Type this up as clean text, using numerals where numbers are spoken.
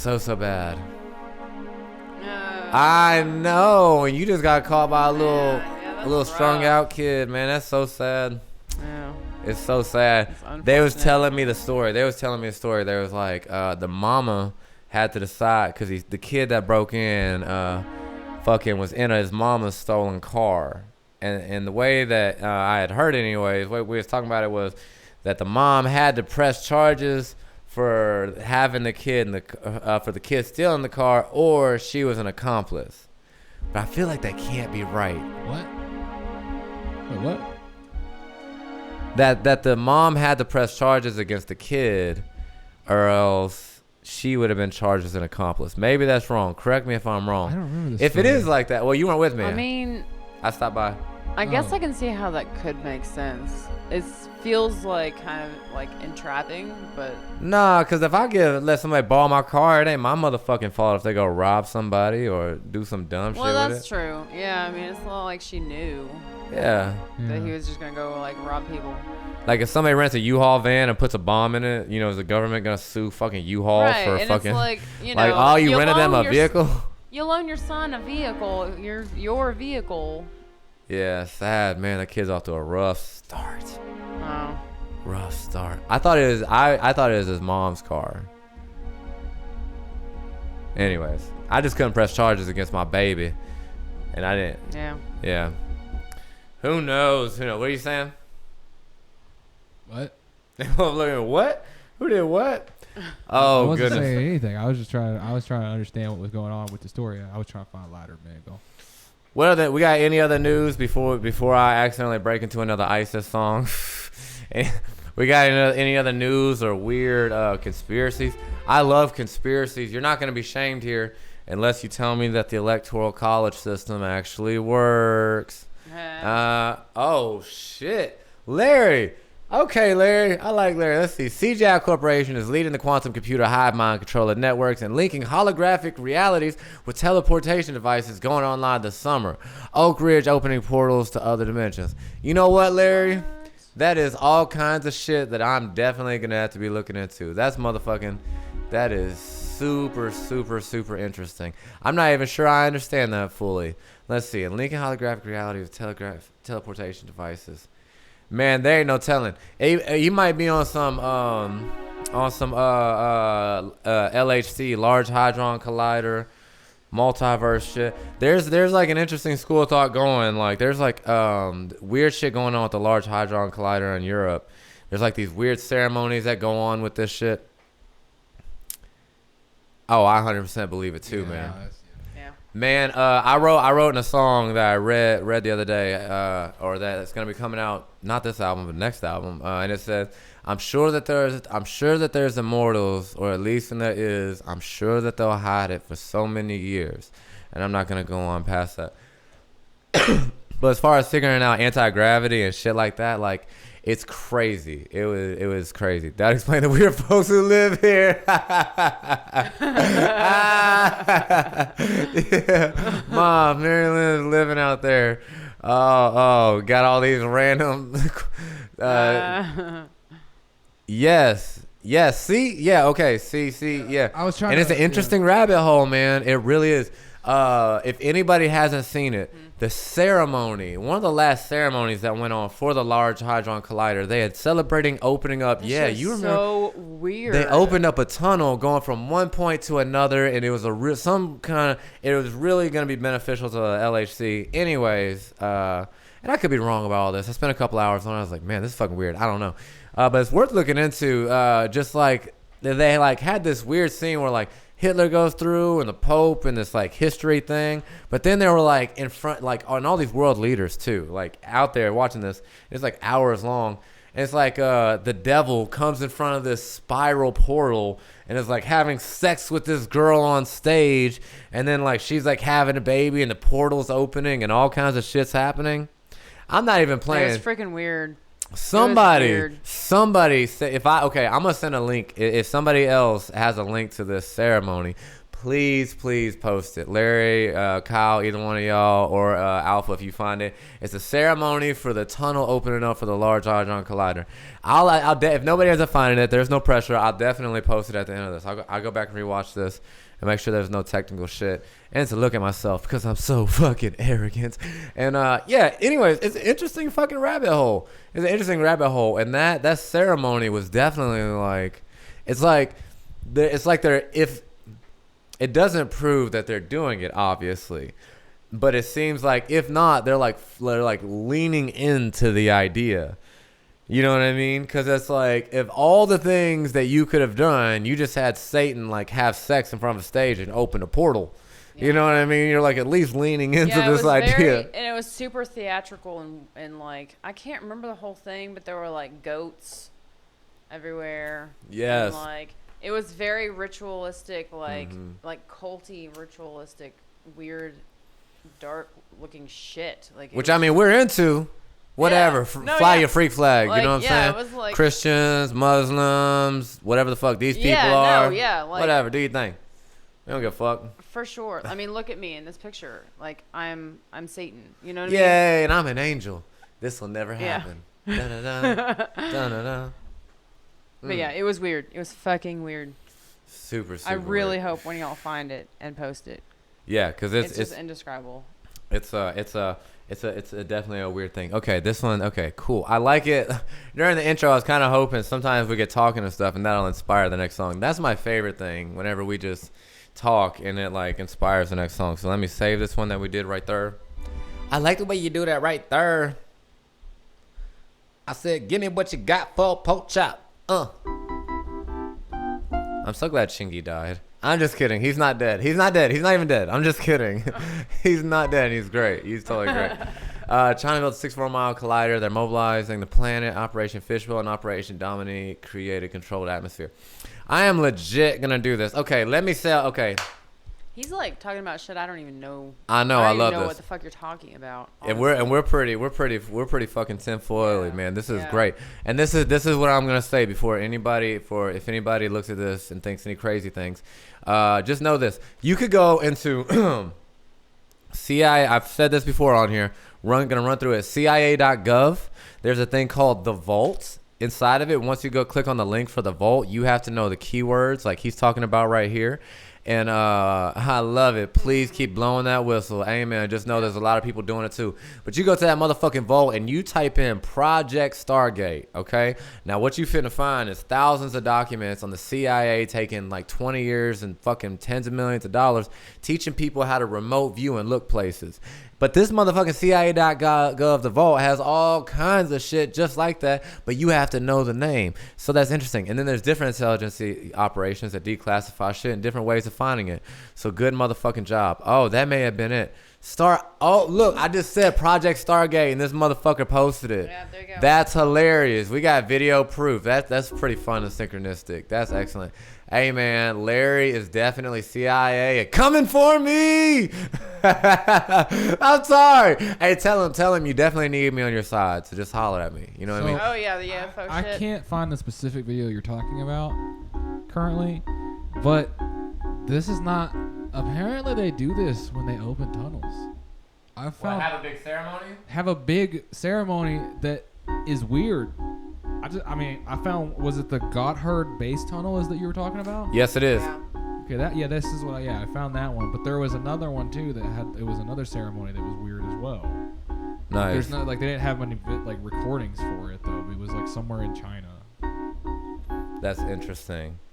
So bad. No. I know. You just got caught by a little strung rough. out kid, man. That's so sad. Yeah. It's so sad. It's They was unfortunate. telling me the story. They was like, the mama had to decide because the kid that broke in, fucking was in his mama's stolen car, and the way that I had heard, anyways, what we was talking about it was that the mom had to press charges for having the kid in for the kid stealing the car, or she was an accomplice. But I feel like that can't be right. What? Wait, what? That the mom had to press charges against the kid, or else she would have been charged as an accomplice. Maybe that's wrong. Correct me if I'm wrong. I don't remember this. If it is like that, well, you weren't with me. I mean, I stopped by. I guess Oh. I can see how that could make sense. It feels like kind of like entrapping, but Nah, because if I let somebody borrow my car, it ain't my motherfucking fault if they go rob somebody or do some dumb shit well, with that's it. true. Yeah, I mean, it's not like she knew Yeah. that he was just gonna go like rob people. Like if somebody rents a U-Haul van and puts a bomb in it, is the government gonna sue fucking U-Haul Right, for and fucking it's like, you know, oh, you you rented them loan a your vehicle? You loan your son a vehicle, your vehicle. Yeah, sad, man. That kid's off to a rough start. Oh. Rough start. I thought it was I thought it was his mom's car. Anyways, I just couldn't press charges against my baby, and I didn't. Yeah. Yeah. Who knows? What are you saying? What? I'm looking. What? Who did what? I Oh wasn't goodness. saying anything. I was trying to understand what was going on with the story. I was trying to find a lighter man go. We got any other news before I accidentally break into another ISIS song? We got any other news or weird conspiracies? I love conspiracies. You're not going to be shamed here unless you tell me that the electoral college system actually works. Oh shit, Larry. Okay, Larry. I like Larry. Let's see. CGI Corporation is leading the quantum computer hive mind controller networks and linking holographic realities with teleportation devices going online this summer. Oak Ridge opening portals to other dimensions. You know what, Larry? That is all kinds of shit that I'm definitely going to have to be looking into. That is super, super, super interesting. I'm not even sure I understand that fully. Let's see. Linking holographic reality with teleportation devices. Man, there ain't no telling. You might be on some LHC, Large Hadron Collider, multiverse shit. There's like an interesting school of thought going. Like there's like weird shit going on with the Large Hadron Collider in Europe. There's like these weird ceremonies that go on with this shit. Oh, I 100% believe it too, man. Man, I wrote in a song that I read the other day, or that it's gonna be coming out, not this album, but next album, and it says, I'm sure that there's immortals, or at least when there is, I'm sure that they'll hide it for so many years, and I'm not gonna go on past that. But as far as figuring out anti-gravity and shit like that, like, it's crazy. It was crazy. That explains the weird folks who live here. Yeah. Mom, Mary Lynn's living out there. Oh, got all these random. Yes. See. Yeah. Okay. See. Yeah. I was trying. And it's an interesting rabbit hole, man. It really is. If anybody hasn't seen it, the ceremony, one of the last ceremonies that went on for the Large Hadron Collider, they had celebrating opening up. Yeah, you remember? So weird. They opened up a tunnel going from one point to another, and it was it was really going to be beneficial to the LHC. Anyways, and I could be wrong about all this. I spent a couple hours on it. I was like, man, this is fucking weird. I don't know. But it's worth looking into. Just like they like had this weird scene where like Hitler goes through and the Pope and this like history thing, but then they were like in front, like on all these world leaders too, like out there watching this. It's like hours long, and it's like the devil comes in front of this spiral portal and is like having sex with this girl on stage, and then like she's like having a baby and the portal's opening and all kinds of shit's happening. I'm not even playing. It's freaking weird. Somebody say I'm gonna send a link. If somebody else has a link to this ceremony, please post it. Larry, Kyle, either one of y'all, or Alpha if you find it. It's a ceremony for the tunnel opening up for the Large Hadron Collider. If nobody ends up finding it, there's no pressure. I'll definitely post it at the end of this. I'll go back and rewatch this and make sure there's no technical shit. And to look at myself because I'm so fucking arrogant. And yeah, anyways, it's an interesting fucking rabbit hole. It's an interesting rabbit hole. And that ceremony was definitely like, it's like they're, if it doesn't prove that they're doing it, obviously, but it seems like if not, they're like leaning into the idea. You know what I mean? Because it's like, if all the things that you could have done, you just had Satan like have sex in front of a stage and open a portal. Yeah. You know what I mean? You're like at least leaning into this idea. And it was super theatrical and like, I can't remember the whole thing, but there were like goats everywhere. Yes. And, like, it was very ritualistic, like culty, ritualistic, weird, dark looking shit. Like, which I mean, we're into. Whatever, fly your freak flag, like, you know what I'm saying? It was like, Christians, Muslims, whatever the fuck these people are. Like, whatever, do your thing. We don't give a fuck. For sure. I mean, look at me in this picture. Like, I'm Satan. You know what I mean? Yay, and I'm an angel. This will never happen. Da-da-da, da-da-da. But yeah, it was weird. It was fucking weird. Super I really weird. hope one of y'all find it and post it. Yeah, because it's just indescribable. It's definitely a weird thing. Okay, this one. Okay, cool. I like it. During the intro, I was kind of hoping sometimes we get talking and stuff, and that'll inspire the next song. That's my favorite thing. Whenever we just talk and it like inspires the next song. So let me save this one that we did right there. I like the way you do that right there. I said, "Give me what you got for a pork chop." I'm so glad Chingy died. I'm just kidding. He's not dead. He's not dead. He's not even dead. I'm just kidding. He's not dead. He's great. He's totally great. China built a 64-mile collider. They're mobilizing the planet. Operation Fishbowl and Operation Dominique create a controlled atmosphere. I am legit going to do this. Okay, let me say, okay. He's like talking about shit I don't even know. I know. I love this. Know what the fuck you're talking about. And we're pretty fucking tinfoily, man. This is great. And this is what I'm gonna say before if anybody looks at this and thinks any crazy things. Just know this. You could go into CIA. I've said this before on here. Gonna run through it. CIA.gov. There's a thing called the Vault. Inside of it, once you go click on the link for the Vault, you have to know the keywords like he's talking about right here. And I love it. Please keep blowing that whistle. Amen. Just know there's a lot of people doing it too. But you go to that motherfucking Vault and you type in Project Stargate, okay? Now what you finna find is thousands of documents on the CIA taking like 20 years and fucking tens of millions of dollars teaching people how to remote view and look places. But this motherfucking CIA.gov, the Vault, has all kinds of shit just like that, but you have to know the name. So that's interesting. And then there's different intelligence operations that declassify shit and different ways of finding it. So good motherfucking job. Oh, that may have been it. Oh, look, I just said Project Stargate, and this motherfucker posted it. Yeah, there you go. That's hilarious. We got video proof. That's pretty fun and synchronistic. That's excellent. Hey, man, Larry is definitely CIA coming for me. I'm sorry. Hey, tell him you definitely need me on your side, so just holler at me. You know what I mean? Oh, yeah, the UFO shit. I can't find the specific video you're talking about currently, but this is not... Apparently, they do this when they open tunnels. Have a big ceremony? Have a big ceremony that is weird. I found, was it the Gotthard base tunnel that you were talking about? Yes, it is. Yeah. Okay, this is what I found that one, but there was another one too it was another ceremony that was weird as well. Nice. There's no, they didn't have many recordings for it though. It was like somewhere in China. That's interesting.